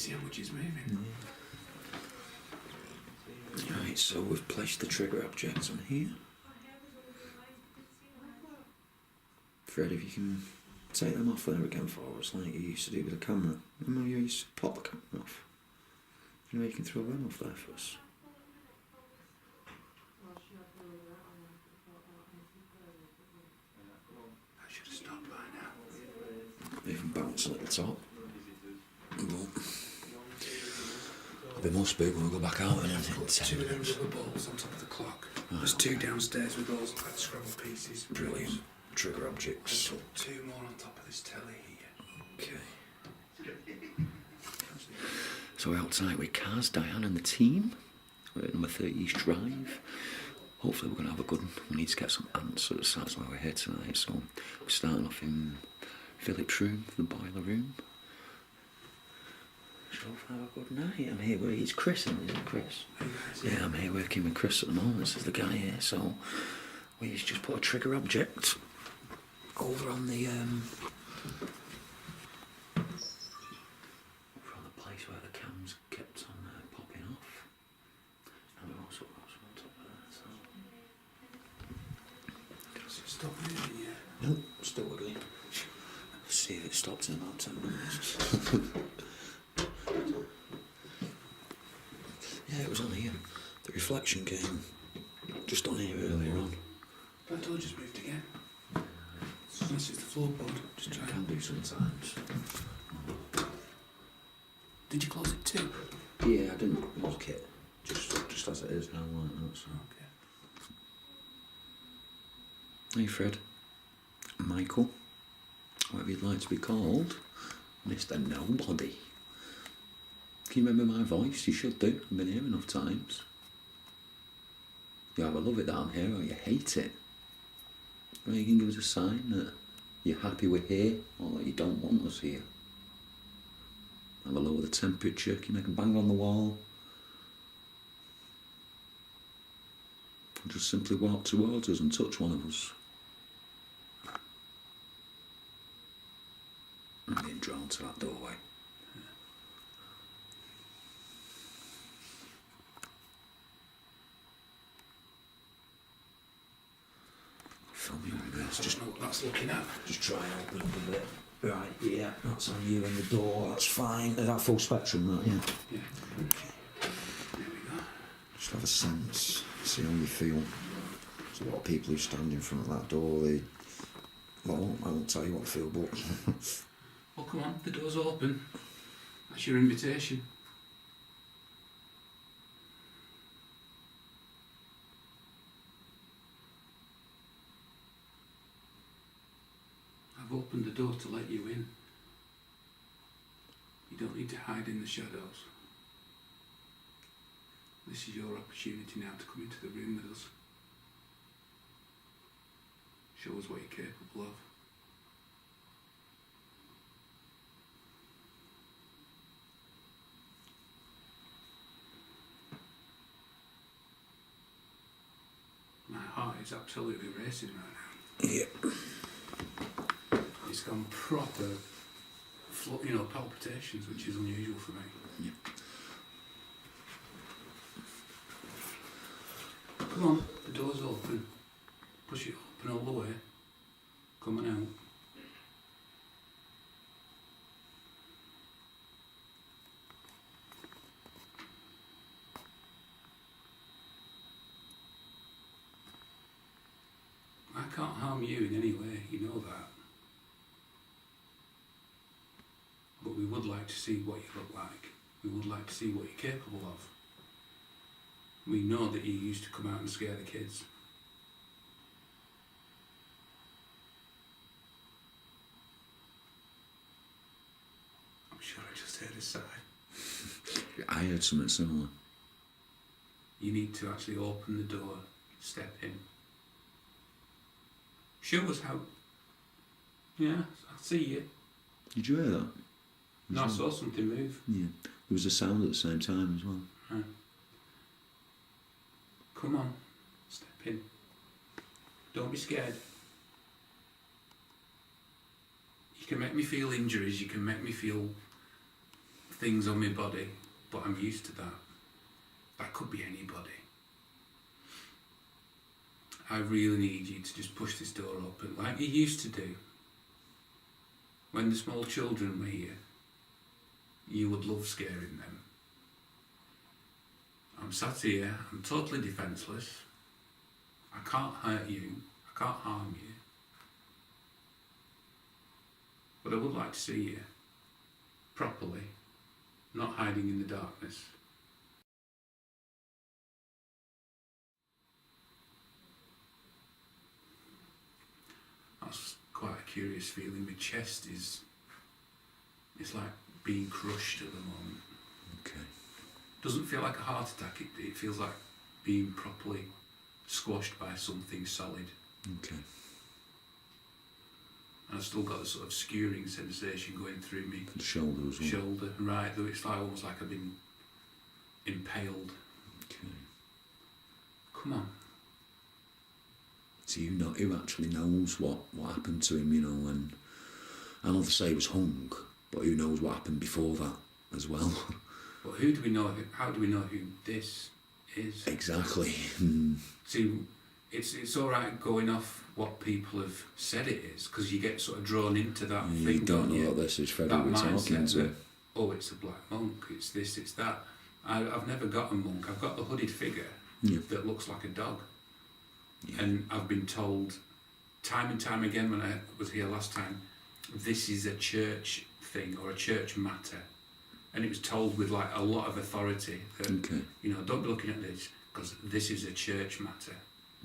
see how much it's moving? Right, so we've placed the trigger objects on here. Fred, if you can take them off there again for us, like you used to do with the camera. Remember you used to pop the camera off? You know you can throw them off there for us. I should have stopped by now. Even bouncing at the top. There must be when we go back out and everything. Two of them rubber balls on top of the clock. There's two downstairs with those like scrabble pieces. Brilliant. Trigger objects. Put two more on top of this telly here. Okay. So we're outside with Kaz, Diane and the team. We're at number 30 Eastdrive. Hopefully we're going to have a good one. We need to get some answers, so that's why we're here tonight. So we're starting off in Philip's room, the boiler room. So have a good night. I'm here with, it's Chris, isn't it? Chris? Yeah, I'm here working with Chris at the moment. This is the guy here. So we just put a trigger object over on the place where the cam's kept on popping off. And we've also got some on top of that. So Does it stop moving yet? nope, still wiggling. Let's see if it stops in about 10 minutes. Yeah, it was on here. The reflection came just on here earlier on. That door just moved again. Unless it's the floorboard. Just try. Can do sometimes. Did you close it too? Yeah, I didn't lock it. Just as it is now, like that. So. Okay. Hey Fred. Michael. Whatever you'd like to be called. Mr. Nobody. Can you remember my voice? You should do. I've been here enough times. You either love it that I'm here or you hate it. Well, you can give us a sign that you're happy we're here or that you don't want us here. Have a lower the temperature, can you make a bang on the wall? Or just simply walk towards us and touch one of us. I'm being drawn to that doorway. Film you with this. Just know what that's looking at. Just try and open up a bit. Right, yeah, that's on you and the door, that's fine. Is that full spectrum, that, yeah? Yeah. There we go. Just have a sense, see how you feel. There's a lot of people who stand in front of that door, well, I won't tell you what I feel, but... Well, come on, the door's open. That's your invitation. I've opened the door to let you in. You don't need to hide in the shadows. This is your opportunity now to come into the room with us. Show us what you're capable of. My heart is absolutely racing right now. Yeah. It's gone proper, palpitations, which is unusual for me. Yeah. Come on, the door's open. Push it open all the way. Come on out. I can't harm you in any way, you know that. But we would like to see what you look like. We would like to see what you're capable of. We know that you used to come out and scare the kids. I'm sure I just heard a sigh. I heard something similar. You need to actually open the door, step in. Show us how. Yeah, I see you. Did you hear that? No, I saw something move. Yeah. There was a sound at the same time as well. Right. Come on, step in. Don't be scared. You can make me feel injuries, you can make me feel things on my body, but I'm used to that. That could be anybody. I really need you to just push this door open like you used to do. When the small children were here, you would love scaring them. I'm sat here, I'm totally defenceless. I can't hurt you, I can't harm you. But I would like to see you, properly, not hiding in the darkness. That's quite a curious feeling. My chest it's like being crushed at the moment. Okay. Doesn't feel like a heart attack, it feels like being properly squashed by something solid. Okay. And I've still got a sort of skewering sensation going through me. The shoulder as well. Shoulder, right, though it's like almost like I've been impaled. Okay. Come on. So you know, who actually knows what happened to him, you know, and I know they say he was hung, but who knows what happened before that as well. But who do we know, how do we know who this is? Exactly. See, it's alright going off what people have said it is, because you get sort of drawn into that thing, You don't know what this is, Freddie, we're talking to. That, oh, it's a black monk, it's this, it's that. I've never got a monk, I've got the hooded figure that looks like a dog. Yeah. And I've been told time and time again when I was here last time, this is a church thing or a church matter. And it was told with like a lot of authority that, you know, don't be looking at this because this is a church matter.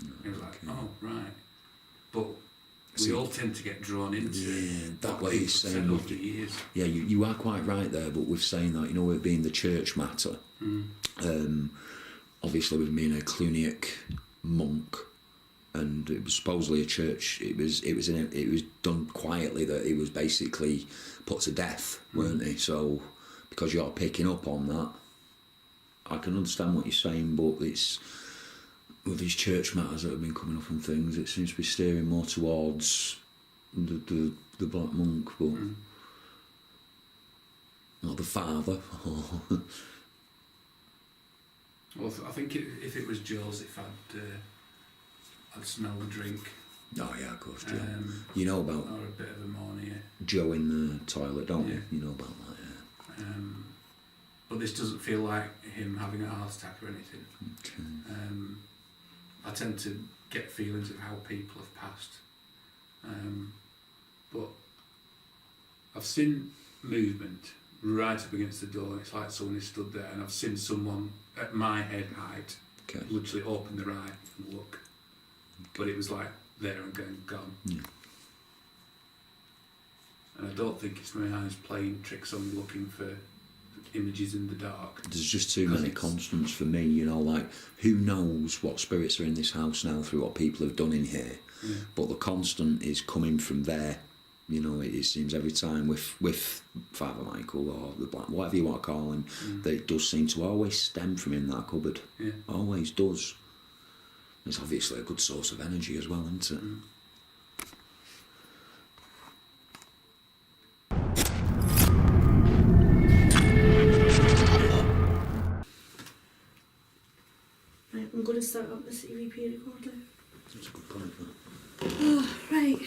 No, it was like, oh, right. But we all tend to get drawn into that way he's saying over the years. Yeah, you are quite right there, but with saying that, you know, it being the church matter, obviously with being a Cluniac monk, and it was supposedly a church. It was done quietly that he was basically put to death, weren't he? So because you're picking up on that, I can understand what you're saying, but it's with these church matters that have been coming up and things, it seems to be steering more towards the black monk, but not the father. Well, I think if it was Joseph, I'd smell the drink. Oh yeah, of course, Joe. You know about... Or a bit of ammonia. Joe in the toilet, don't you? You know about that, yeah. But this doesn't feel like him having a heart attack or anything. Okay. I tend to get feelings of how people have passed. But I've seen movement right up against the door. It's like someone has stood there, and I've seen someone at my head height literally open their eye and look. But it was like there and gone. Yeah. And I don't think it's my eyes playing tricks on me looking for images in the dark. There's just too many constants for me, you know, like who knows what spirits are in this house now through what people have done in here. Yeah. But the constant is coming from there. You know, it seems every time with Father Michael or the Black, whatever you want to call him, that it does seem to always stem from in that cupboard. Yeah. Always does. It's obviously a good source of energy as well, isn't it? Right, I'm going to start up this EVP recorder. That's a good point, that. Oh, right.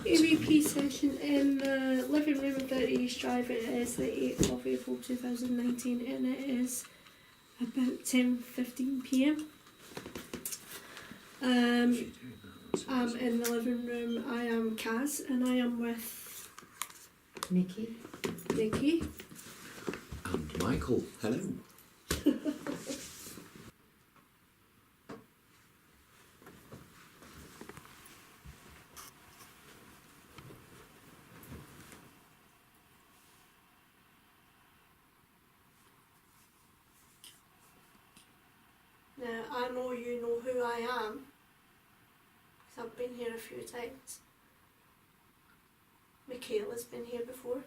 EVP session in the living room of the Eastdrive. It is the 8th of April 2019 and it is about 10:15 PM. I'm in the living room. I am Kaz and I am with Nikki. And Michael. Hello. Now, I know you know who I am, because I've been here a few times. Michaela's been here before.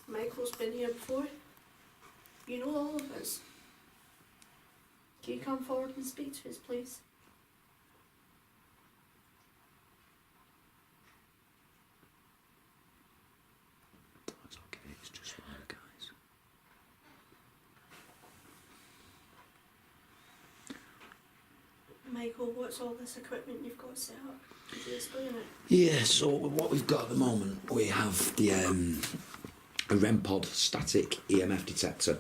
Michael's been here before. You know all of us. Can you come forward and speak to us, please? That's okay, it's just fine. Michael, what's all this equipment you've got set up? Could you explain it? Yeah, so what we've got at the moment, we have the a REM pod static EMF detector.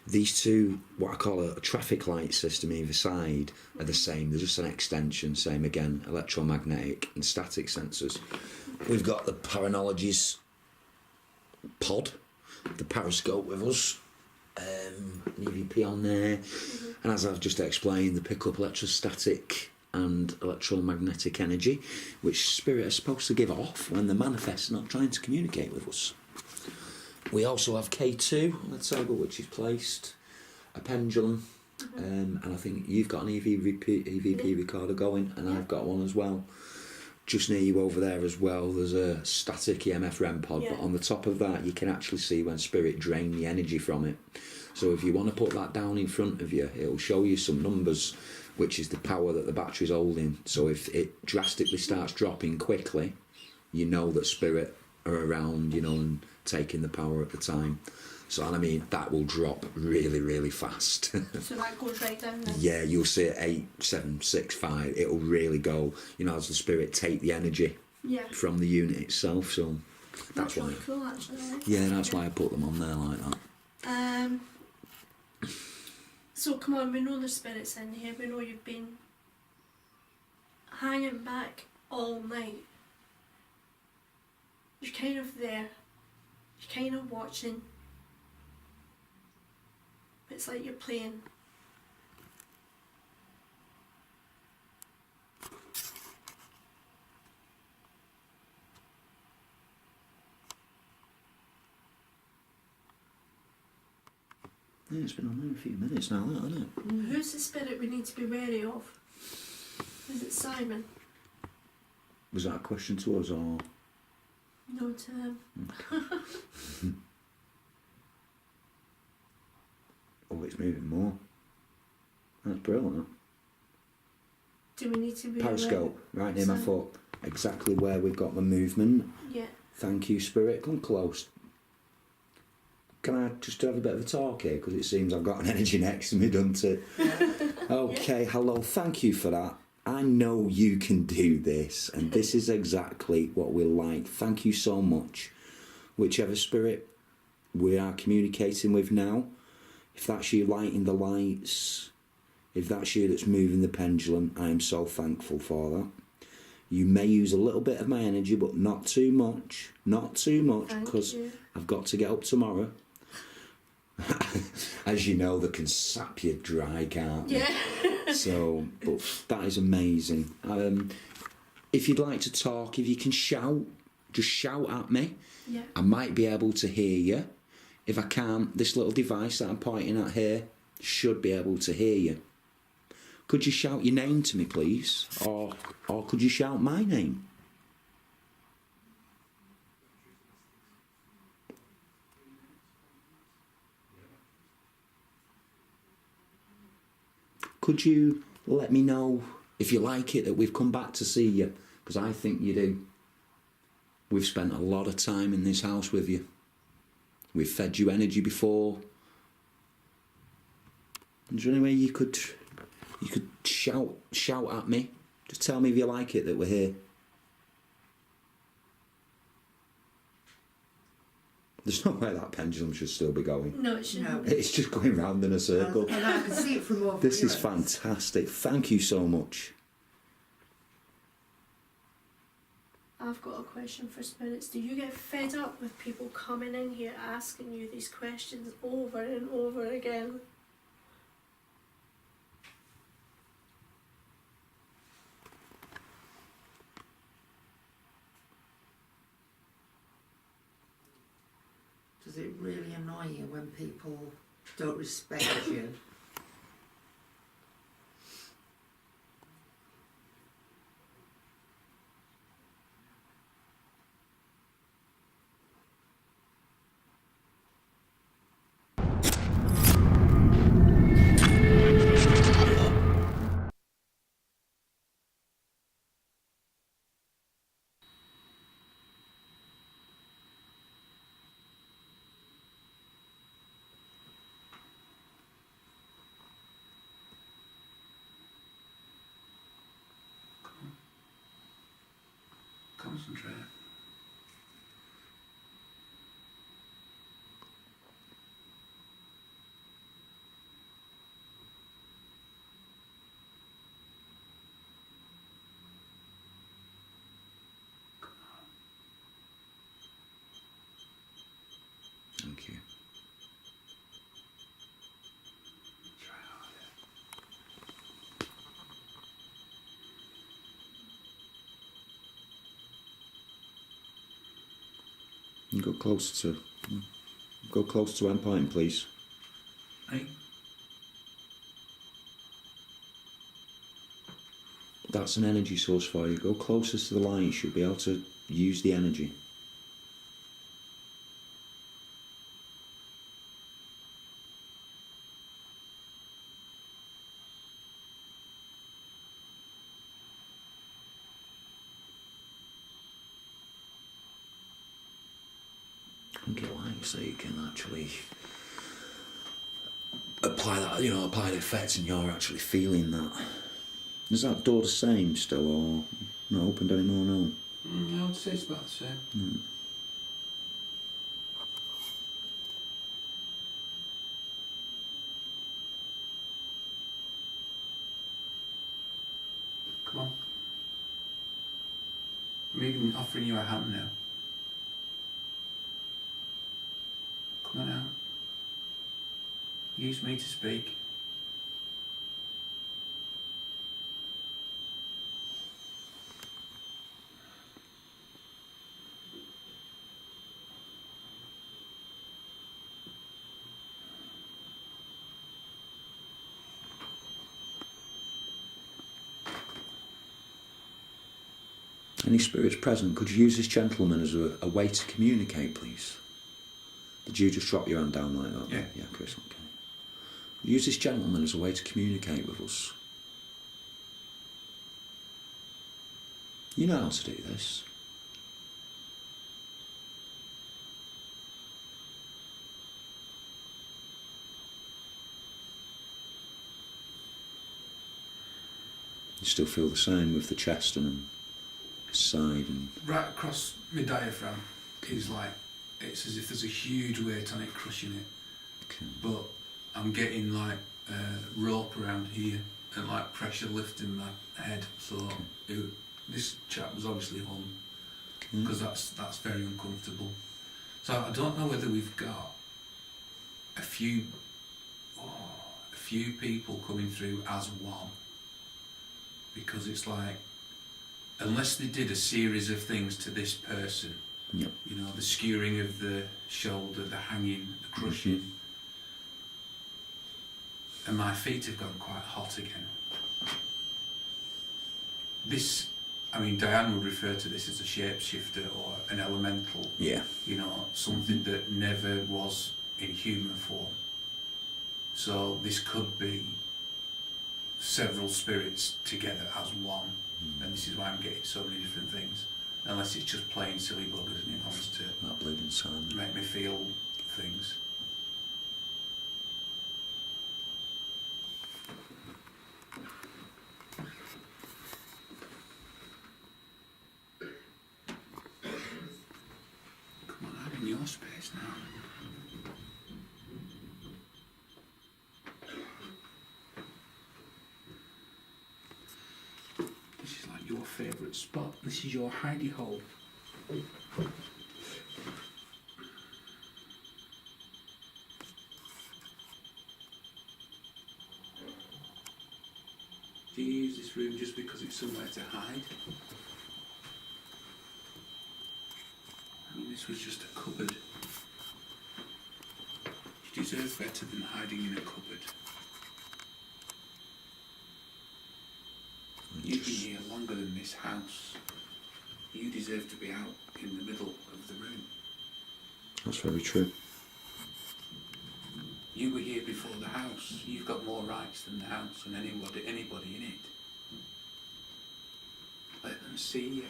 These two, what I call a traffic light system either side, are the same. They're just an extension, same again, electromagnetic and static sensors. We've got the Paranologies pod, the periscope with us, an EVP on there, and as I've just explained, they pick up electrostatic and electromagnetic energy, which spirit is supposed to give off when they manifest, not trying to communicate with us. We also have K2 on the table, which is placed, a pendulum, and I think you've got an EVP recorder going, and I've got one as well. Just near you over there as well, there's a static EMF REM pod, but on the top of that you can actually see when spirit drain the energy from it. So if you want to put that down in front of you, it'll show you some numbers, which is the power that the battery's holding. So if it drastically starts dropping quickly, you know that spirit are around, you know, and taking the power at the time. So, and I mean, that will drop really, really fast. So that goes right down then? Yeah, you'll see it 8, 7, 6, 5. It'll really go, you know, as the spirit take the energy from the unit itself. So that's why. Really cool, actually. Yeah, that's why I put them on there like that. So come on, we know there's spirits in here. We know you've been hanging back all night. You're kind of there. You're kind of watching. It's like you're playing. Yeah, it's been on there a few minutes now, hasn't it? Who's the spirit we need to be wary of? Is it Simon? Was that a question to us or? No, to him. Oh, it's moving more. That's brilliant. Do we need to be Periscope, right near my foot. Exactly where we've got the movement. Yeah. Thank you, Spirit. Come close. Can I just have a bit of a talk here? Because it seems I've got an energy next to me, doesn't it? Okay, hello. Thank you for that. I know you can do this, and this is exactly what we like. Thank you so much. Whichever spirit we are communicating with now, if that's you lighting the lights, if that's you that's moving the pendulum, I am so thankful for that. You may use a little bit of my energy, but not too much. Not too much, because I've got to get up tomorrow. As you know, they can sap you dry, can't they? Yeah. So, but that is amazing. If you'd like to talk, if you can shout, just shout at me. Yeah. I might be able to hear you. If I can't, this little device that I'm pointing at here should be able to hear you. Could you shout your name to me, please? Or could you shout my name? Could you let me know, if you like it, that we've come back to see you? Because I think you do. We've spent a lot of time in this house with you. We've fed you energy before. Is there any way you could shout at me? Just tell me if you like it that we're here. There's no way that pendulum should still be going. No, it shouldn't. It's just going round in a circle. And I can see it from over This here. is fantastic. Thank you so much. I've got a question for spirits. Do you get fed up with people coming in here asking you these questions over and over again? Does it really annoy you when people don't respect you? Concentrate. Thank you. Try harder. You go closer to endpoint, please. Hey, That's an energy source for you. Go closest to the line. You should be able to use the energy. I think it likes so you can actually apply that, apply the effects, and you're actually feeling that. Is that door the same still, or not opened anymore? No. I would say it's about the same. Come on. I'm even offering you a hand now. Come on out. Use me to speak. Any spirits present, could you use this gentleman as a way to communicate, please? Did you just drop your hand down like that? Yeah. Yeah, Chris, okay. Use this gentleman as a way to communicate with us. You know how to do this. You still feel the same with the chest and side and... Right across my diaphragm is like, it's as if there's a huge weight on it crushing it. Okay. But I'm getting like rope around here and like pressure lifting my head. So this chap was obviously hung because that's very uncomfortable. So I don't know whether we've got a few people coming through as one, because it's like, unless they did a series of things to this person, Yep. the skewering of the shoulder, the hanging, the crushing, and my feet have gone quite hot again. This, Diane would refer to this as a shapeshifter or an elemental. Yeah. Something that never was in human form. So this could be several spirits together as one, and this is why I'm getting so many different things. Unless it's just plain silly buggers and it wants to That bleeding sound. make me feel things. Come on, I'm in your space now. This is like your favourite spot. This is your hidey hole. Do you use this room just because it's somewhere to hide? This was just a cupboard. You deserve better than hiding in a cupboard. You've been here longer than this house. You deserve to be out in the middle of the room. That's very true. You were here before the house. You've got more rights than the house and anybody in it. Let them see you.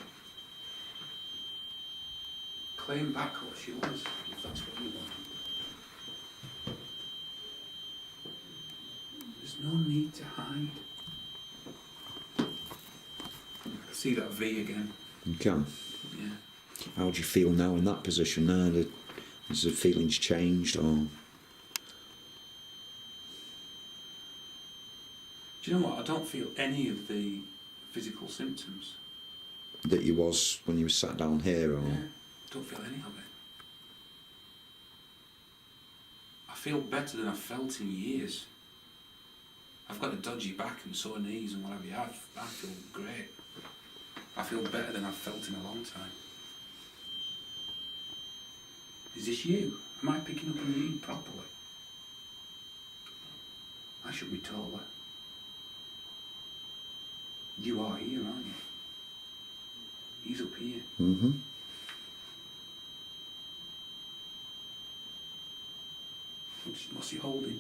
Claim back what's yours, if that's what you want. There's no need to hide. I see that V again. You can. Yeah. How do you feel now in that position now? Has the feelings changed, or? Do you know what? I don't feel any of the physical symptoms. That you was when you were sat down here, or? Yeah. Don't feel any of it. I feel better than I've felt in years. I've got a dodgy back and sore knees and what have you. I feel great. I feel better than I've felt in a long time. Is this you? Am I picking up on you properly? I should be taller. You are here, aren't you? He's up here. Mm-hmm. What's he holding?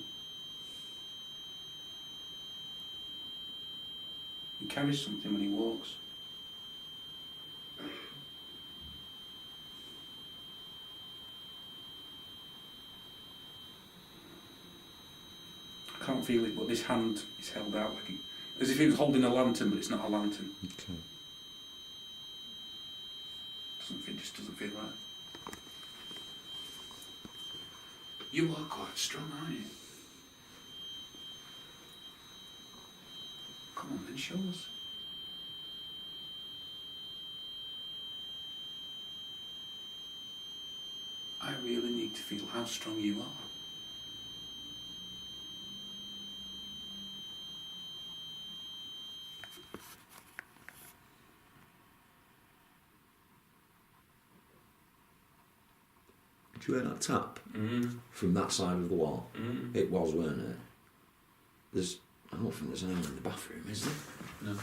He carries something when he walks. I can't feel it, but this hand is held out like as if he was holding a lantern, but it's not a lantern. Okay. Just doesn't feel right. You are quite strong, aren't you? Come on then, show us. I really need to feel how strong you are. Did you hear that tap from that side of the wall? It was, weren't it? I don't think there's anyone in the bathroom, is there? No.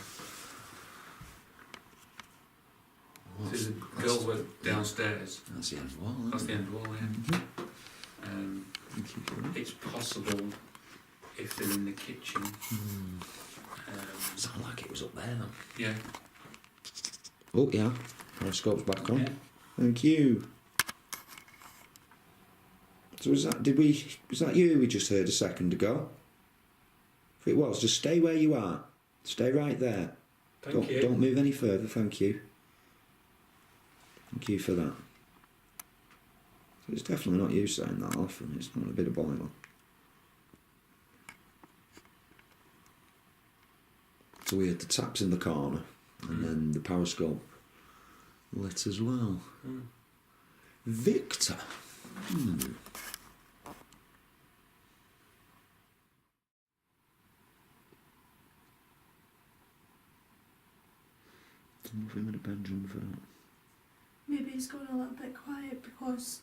So the girls went downstairs. That's the end of the wall, isn't That's it? the end of the wall, yeah. Thank you for that. It's possible if they're in the kitchen. Sounded like it was up there, then. Yeah. Oh, yeah. Periscope's back on. Yeah. Thank you. So was that you we just heard a second ago? If it was, just stay where you are. Stay right there. Thank you. Don't move any further, thank you. Thank you for that. So it's definitely not you setting that off, and it's not a bit of boiler. So we had the taps in the corner, and then the periscope lit as well. Victor. Nothing in the bedroom for that. Maybe it's going a little bit quiet because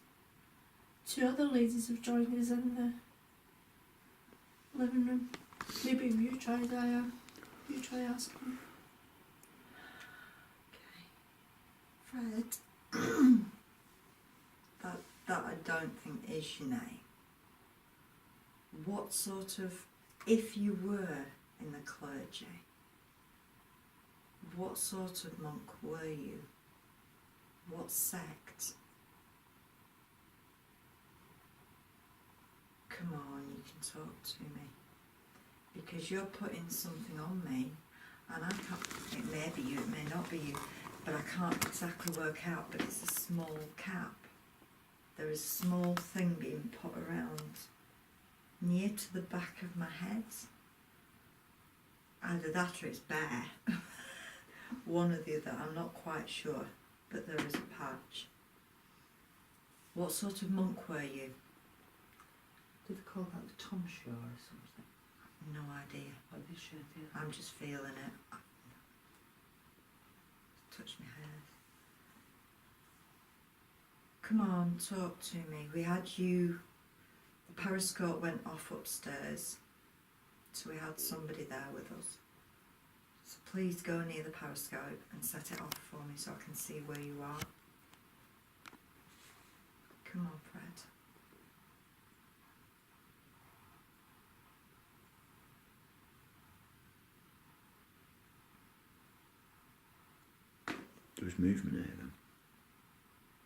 two other ladies have joined us in the living room. Maybe you try, Diane. You try asking. Fred, that I don't think is your name. What sort of, if you were in the clergy, what sort of monk were you? What sect? Come on, you can talk to me. Because you're putting something on me, and I can't, it may be you, it may not be you, but I can't exactly work out, but it's a small cap. There is a small thing being put around near to the back of my head. Either that or it's bare. One or the other, I'm not quite sure, but there is a patch. What sort of monk were you? Did they call that the Tom Show or something? No idea. What they should do. I'm just feeling it. Touch my hair. Come on, talk to me. We had you, the periscope went off upstairs, so we had somebody there with us. So please go near the periscope and set it off for me so I can see where you are. Come on, Fred. There was movement here then.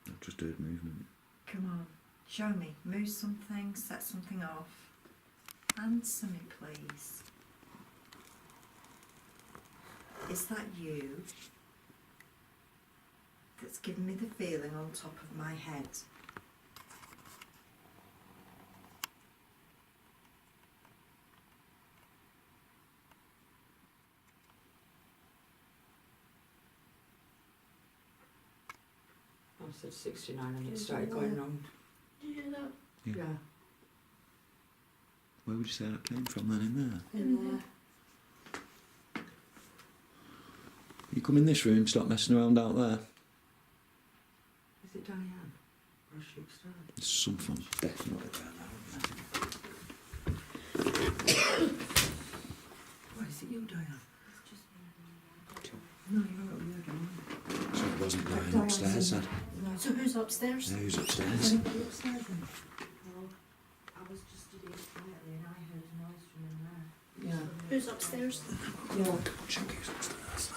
I've just heard movement. Come on, show me. Move something, set something off. Answer me, please. Is that you? that's given me the feeling on top of my head. I said 69 and it started going wrong. Did you hear that? Yeah. Yeah. Where would you say that came from then in there? In there. You come in this room, stop messing around out there. Is it Diane? Or is she upstairs? There's something definitely there now. What, is it you, Diane? No, you're not weird, am I? So it wasn't Diane upstairs then? No, So who's upstairs? Yeah, who's upstairs? Is anybody upstairs then? Well, I was just studying quietly and I heard a noise from in there. Yeah. Who's upstairs? Yeah. Check who's upstairs.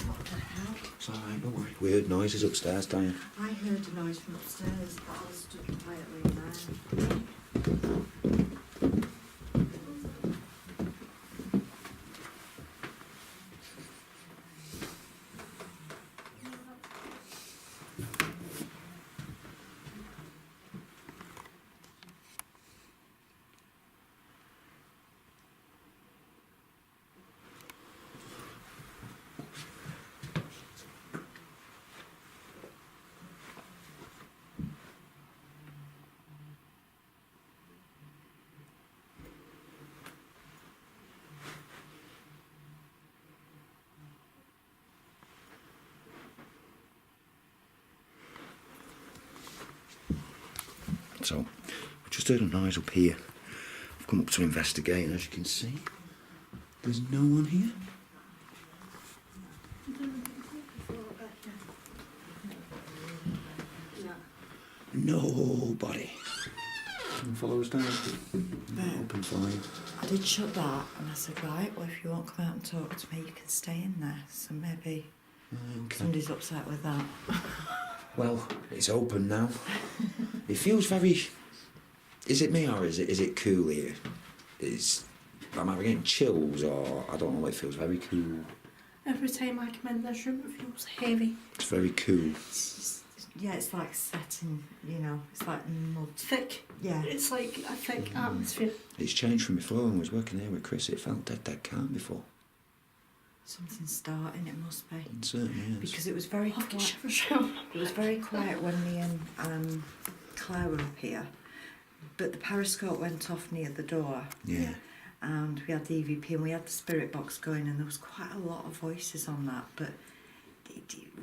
What the hell? It's alright, don't worry. We heard noises upstairs, Diane. I heard a noise from upstairs, but I was stood quietly in there. So, we just heard a noise up here. I've come up to investigate, and as you can see, there's no one here. Nobody. Follow us down. Open for you. I did shut that and I said, right, well if you won't come out and talk to me, you can stay in there. So maybe Okay. somebody's upset with that. Well, it's open now. It feels very. Is it me or is it cool here? Am I getting chills or I don't know? It feels very cool. Every time I come in this room, it feels heavy. It's very cool. Yeah, it's like setting, you know, it's like mud. Thick. Yeah. It's like a thick atmosphere. It's changed from before when I was working here with Chris. It felt dead calm before. Something's starting, it must be. It certainly is. Because it was very I've got quiet. shivers now. It was very quiet when me and Claire were up here. But the periscope went off near the door. Yeah. And we had the EVP and we had the spirit box going and there was quite a lot of voices on that. But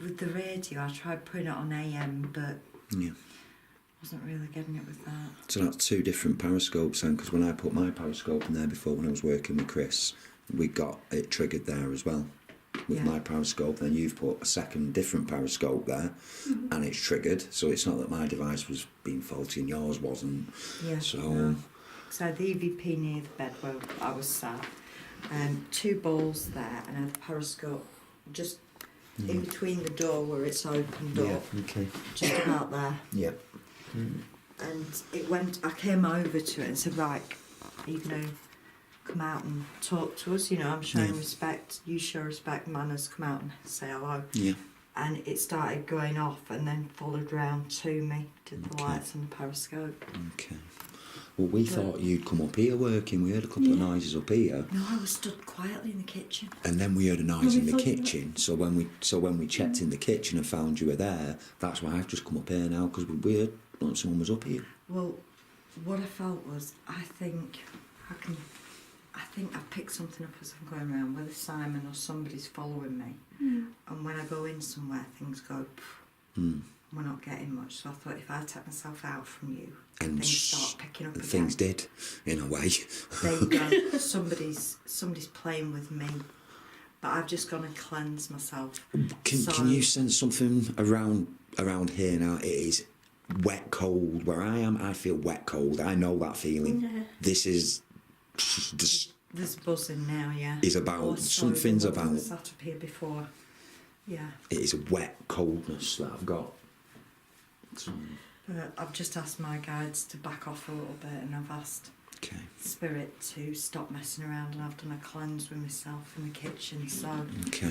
with the radio, I tried putting it on AM, but Yeah. wasn't really getting it with that. So that's two different periscopes then, because when I put my periscope in there before when I was working with Chris, we got it triggered there as well. With Yeah. my periscope, then you've put a second different periscope there, and it's triggered. So it's not that my device was being faulty and yours wasn't. Yeah. So No. So I had the EVP near the bed where I was sat, two balls there, and I had the periscope just in between the door where it's opened yeah, up, okay, just about there. yeah. And it went. I came over to it and said, "Right, are you going to come out and talk to us? You know, I'm showing Yeah. respect. You show respect, manners. Come out and say hello." Yeah. And it started going off, and then followed round to me. Did the Okay. lights on the periscope. Okay. Well, we thought you'd come up here working. We heard a couple of noises up here, No, I was stood quietly in the kitchen. and then we heard a noise we in the thought you kitchen. So when we checked in the kitchen and found you were there, that's why I've just come up here now because we heard like someone was up here. Well, what I felt was, I think I picked something up as I'm going around, whether Simon or somebody's following me. And when I go in somewhere, things go. We're not getting much. So I thought if I take myself out from you, And things start picking up again. things did, in a way. There you go. somebody's playing with me. But I've just gone and cleanse myself. Can you sense something around here now? It is wet cold. Where I am, I feel wet cold. I know that feeling. Yeah. This is just There's buzzing now, yeah. is about Oh, sorry, something's there wasn't about. sat up here before. Yeah. It is a wet coldness that I've got. So, But I've just asked my guides to back off a little bit, and I've asked Okay. spirit to stop messing around, and I've done a cleanse with myself in the kitchen, so Okay.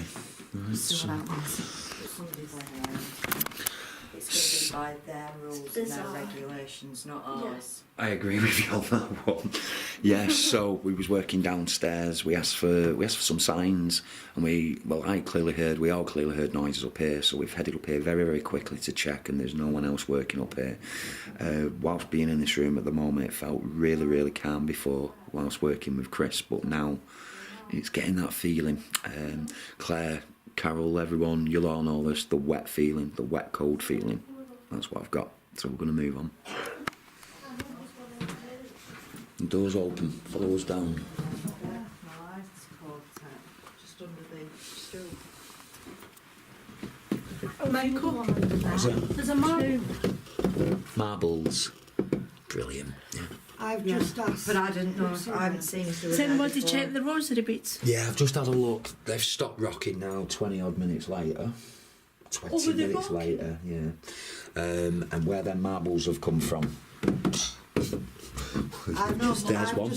Right. see So, what happens. But somebody's laying around. It's going to be by their rules and their Bizarre. regulations, not ours. I agree with you on that one. Yes. So we was working downstairs. We asked for some signs, and we all clearly heard noises up here. So we've headed up here very, very quickly to check, and there's no one else working up here. Whilst being in this room at the moment, it felt really, really calm before whilst working with Chris, but now it's getting that feeling. Claire, Carol, everyone, you'll all know this, the wet feeling, the wet, cold feeling. That's what I've got. So we're going to move on. The door's open. Follow us down. Yeah, my eyes caught just under the stool. Oh, Michael, What's that? there's a marble. Marbles. Brilliant. Yeah. I've just asked. But I didn't know, I haven't seen if there was Has anybody before. checked the rosary beads? Yeah, I've just had a look. They've stopped rocking now 20 odd minutes later. 20 they're minutes rocking? later, yeah. And where them marbles have come from. I know, but There's one.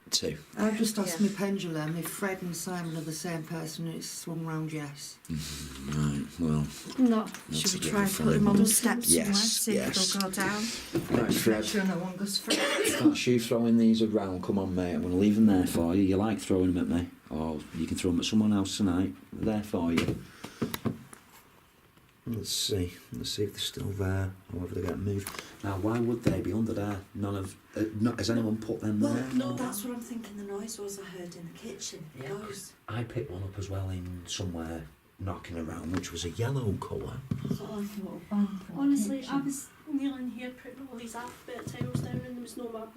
Two. I've just asked Yeah. my pendulum if Fred and Simon are the same person, and it's swung round yes. Right, well, No. that's Should a we bit try of and a put them on fun. the steps Yes, somewhere, see yes. if they'll go down? Right, Make Fred. sure no one goes through. That's you throwing these around. Come on, mate. I'm going to leave them there for you. You like throwing them at me, or you can throw them at someone else tonight. They're there for you. Let's see if they're still there, or whether they get moved. Now, why would they be under there? Has anyone put them there? No, that's what I'm thinking the noise was I heard in the kitchen. It goes. I picked one up as well in somewhere knocking around, which was a yellow colour. Honestly, I was kneeling here putting all these alphabet tiles down and there was no marble.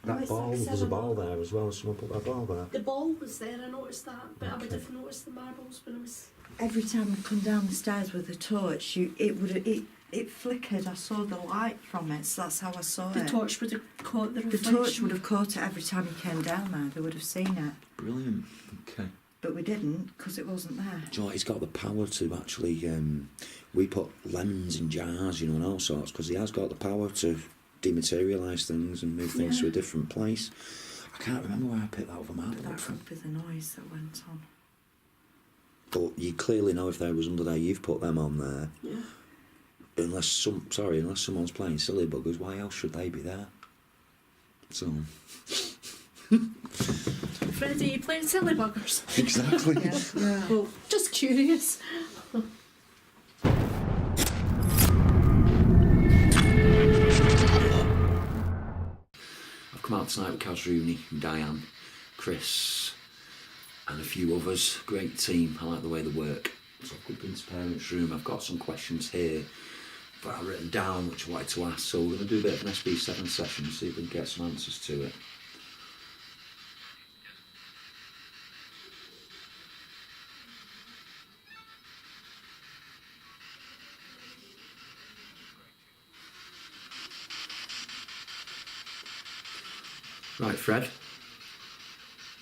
That it's ball, like there's a 7 ball there as well. Someone put that ball there. The ball was there, I noticed that, but I would Okay. have noticed the marbles when I was... Every time I come down the stairs with a torch, it flickered. I saw the light from it, so that's how I saw The it. torch would have caught the The reflection. torch would have caught it every time you came down there. They would have seen it, Brilliant. Okay. but we didn't because it wasn't there. Do you know what? He's got the power to actually. We put lemons in jars, and all sorts, because he has got the power to dematerialise things and move things to a different place. I can't remember where I picked that other But marble up that from. could be the noise that went on. But you clearly know if they was under there, you've put them on there. Yeah. Unless someone's playing silly buggers, why else should they be there? So Freddie, you playing silly buggers? exactly. Yeah. Well, just curious. I've come out tonight with Kaz Rooney, Diane, Chris, and a few others. Great team. I like the way they work. So I've been to parents' room. I've got some questions here that I've written down which I wanted to ask. So we're going to do a bit of an SB7 session, see if we can get some answers to it. Right, Fred.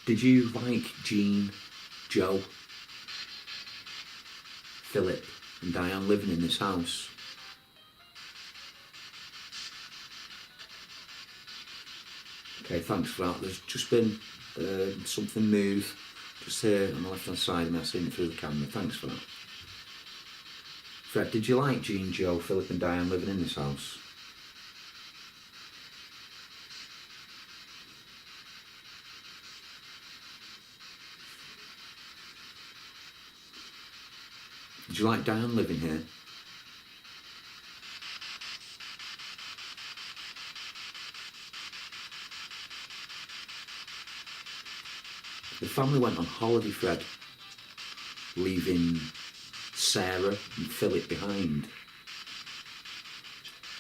Did you like Jean, Joe, Philip and Diane living in this house? Okay, thanks for that. There's just been something move just here on the left hand side and I've seen it through the camera. Thanks for that. Fred, did you like Jean, Joe, Philip and Diane living in this house? Did you like Diane living here? The family went on holiday, Fred, leaving Sarah and Philip behind.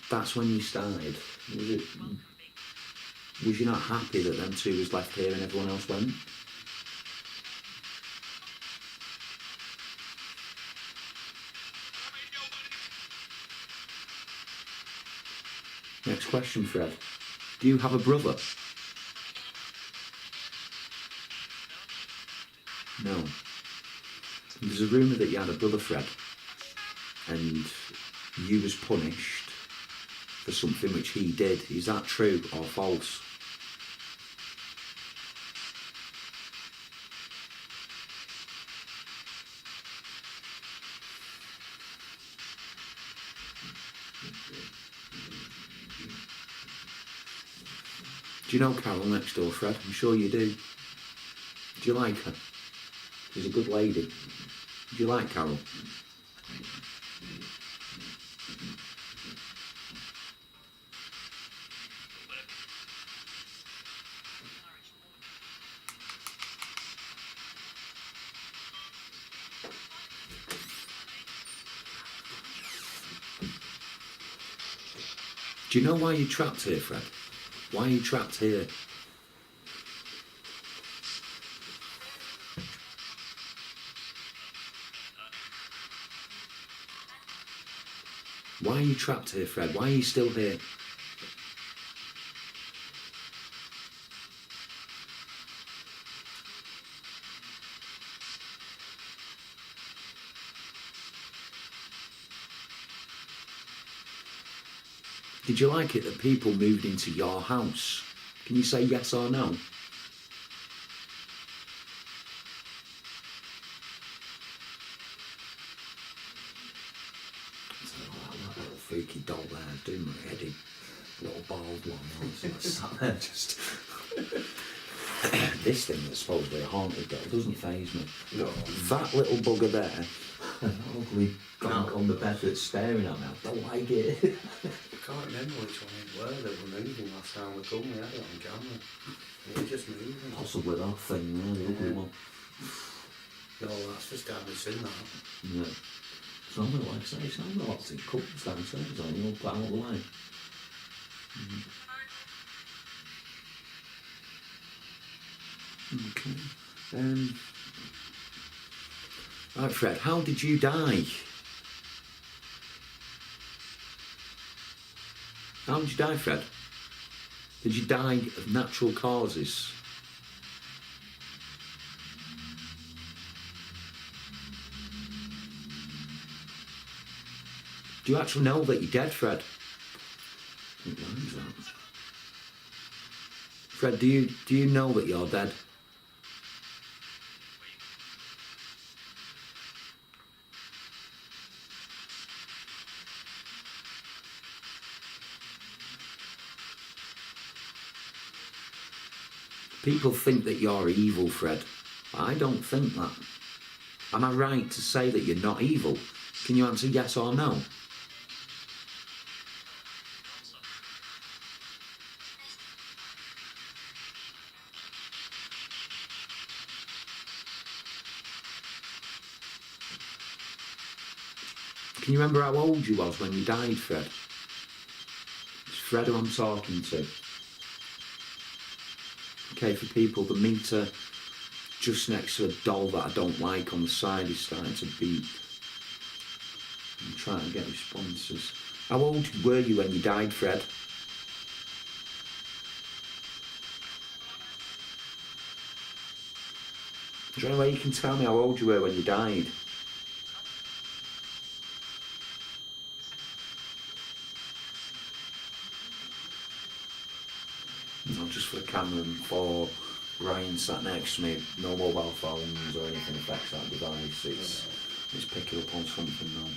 That's when you started. Was you not happy that them two was left here and everyone else went? Next question, Fred. Do you have a brother? No. There's a rumour that you had a brother, Fred, and you was punished for something which he did. Is that true or false? Do you know Carol next door, Fred? I'm sure you do. Do you like her? She's a good lady. Do you like Carol? Do you know why you're trapped here, Fred? Why are you trapped here? Why are you trapped here, Fred? Why are you still here? Did you like it that people moved into your house? Can you say yes or no? That little freaky doll there, doing my head in. Little bald one, sat there just... This thing that's supposedly a haunted doll doesn't faze me. No. That little bugger there, that ugly gonk on the bed that's staring at me, I don't like it. I can't remember which one it were that were moving last time we come. We had it on camera. It was just moving. Possibly that thing there, the ugly one. No, that's just time we've seen that. Yeah. It's only like I say, it's only lots of cups downstairs, aren't you? All put out of the way. Okay. Right, Fred, how did you die? How did you die, Fred? Did you die of natural causes? Do you actually know that you're dead, Fred? What line is that? Fred, do you know that you're dead? People think that you're evil, Fred. I don't think that. Am I right to say that you're not evil? Can you answer yes or no? Can you remember how old you was when you died, Fred? It's Fred who I'm talking to. Okay, for people, the meter just next to a doll that I don't like on the side is starting to beep. I'm trying to get responses. How old were you when you died, Fred? Is there any way you can tell me how old you were when you died? No, just for the camera and for Ryan sat next to me, no mobile phones or anything affects that device. It's picking up on something now.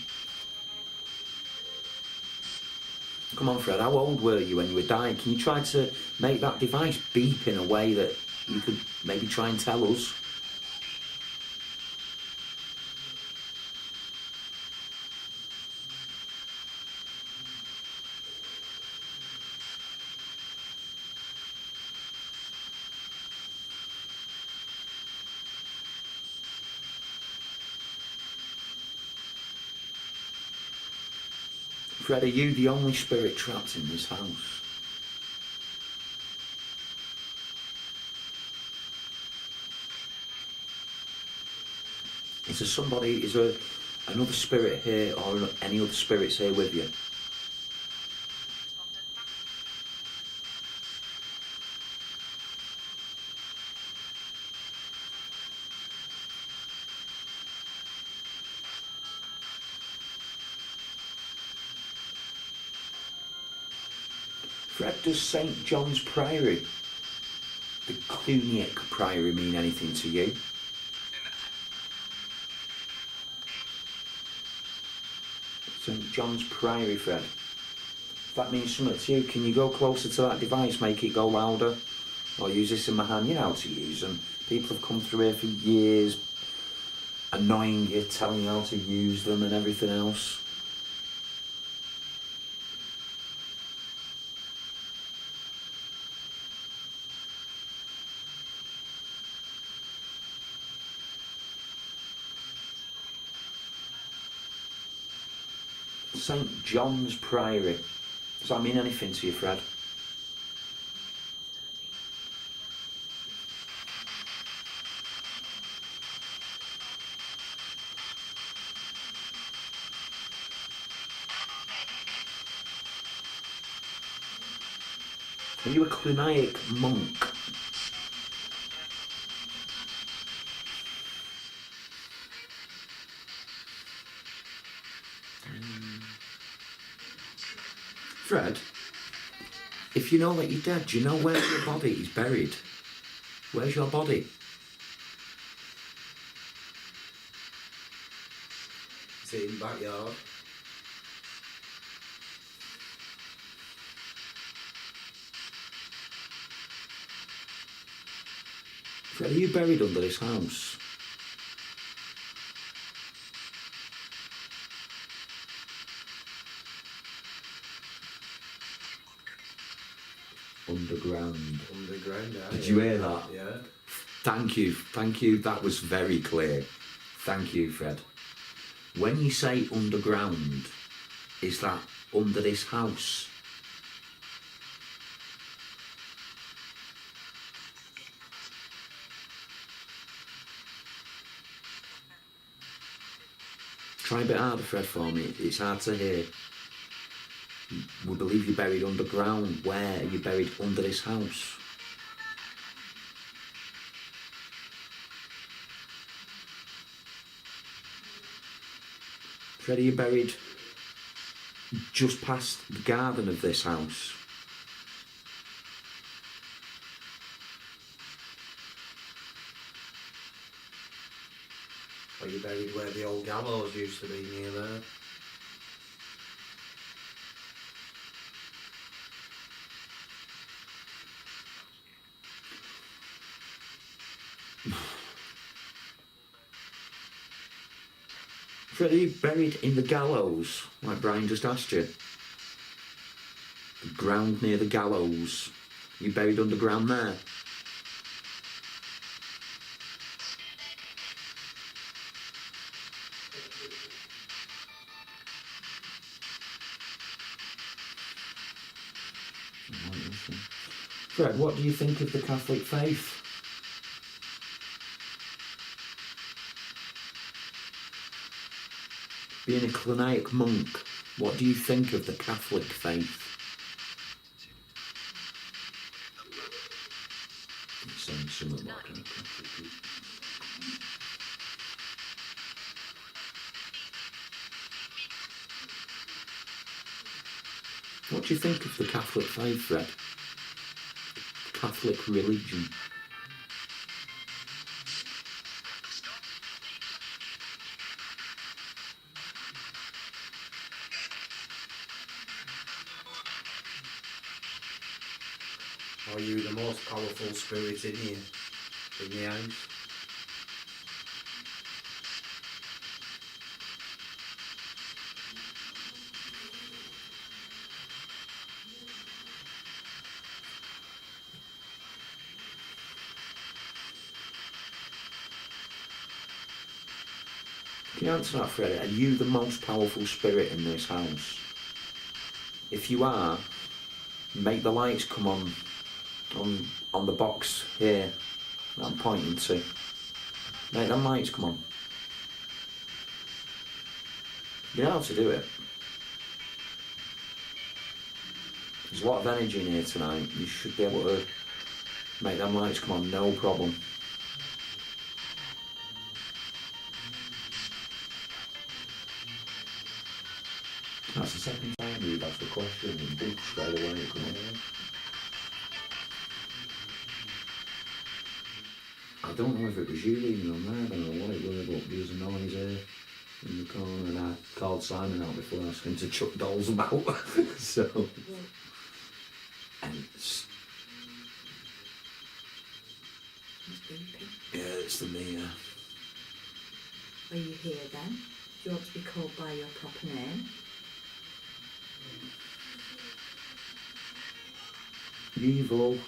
Come on, Fred, how old were you when you were dying? Can you try to make that device beep in a way that you could maybe try and tell us? Fred, are you the only spirit trapped in this house? Is there another spirit here or any other spirits here with you? Fred, does St. John's Priory, the Cluniac Priory, mean anything to you? St. John's Priory, Fred. that means something to you. Can you go closer to that device, make it go louder? Or use this in my hand, you know how to use them. People have come through here for years, annoying you, telling you how to use them and everything else. St. John's Priory. Does that mean anything to you, Fred? Are you a Cluniac monk? Fred, if you know that you're dead, do you know where your body is buried? Where's your body? Is it in the backyard? Fred, are you buried under this house? Underground. Underground, yeah. Did you hear that? Yeah. Thank you, that was very clear. Thank you, Fred. When you say underground, is that under this house? Try a bit harder, Fred, for me. It's hard to hear. We believe you're buried underground. Where are you buried under this house? Fred, are you buried just past the garden of this house? Are you buried where the old gallows used to be, near there? Fred, are you buried in the gallows, like Brian just asked you? The ground near the gallows. You buried underground there? Fred, what do you think of the Catholic faith? Being a Cluniac monk, what do you think of the Catholic faith? It's saying something about kind of Catholic. What do you think of the Catholic faith, Fred? Catholic religion. Are you the most powerful spirit in here? In the house? Can you answer that, Fred? Are you the most powerful spirit in this house? If you are, make the lights come on the box here that I'm pointing to. Make them lights come on. You know how to do it. There's a lot of energy in here tonight. You should be able to make them lights come on, no problem. That's the second time you've asked the question and boom, straight away come on. I don't know if it was you leaning on there, I don't know what it was, but there's a noise here. in the corner, and I called Simon out before I asked him to chuck dolls about. So, and It's beeping. yeah, it's the mirror. Are you here then? Do you want to be called by your proper name? Evil.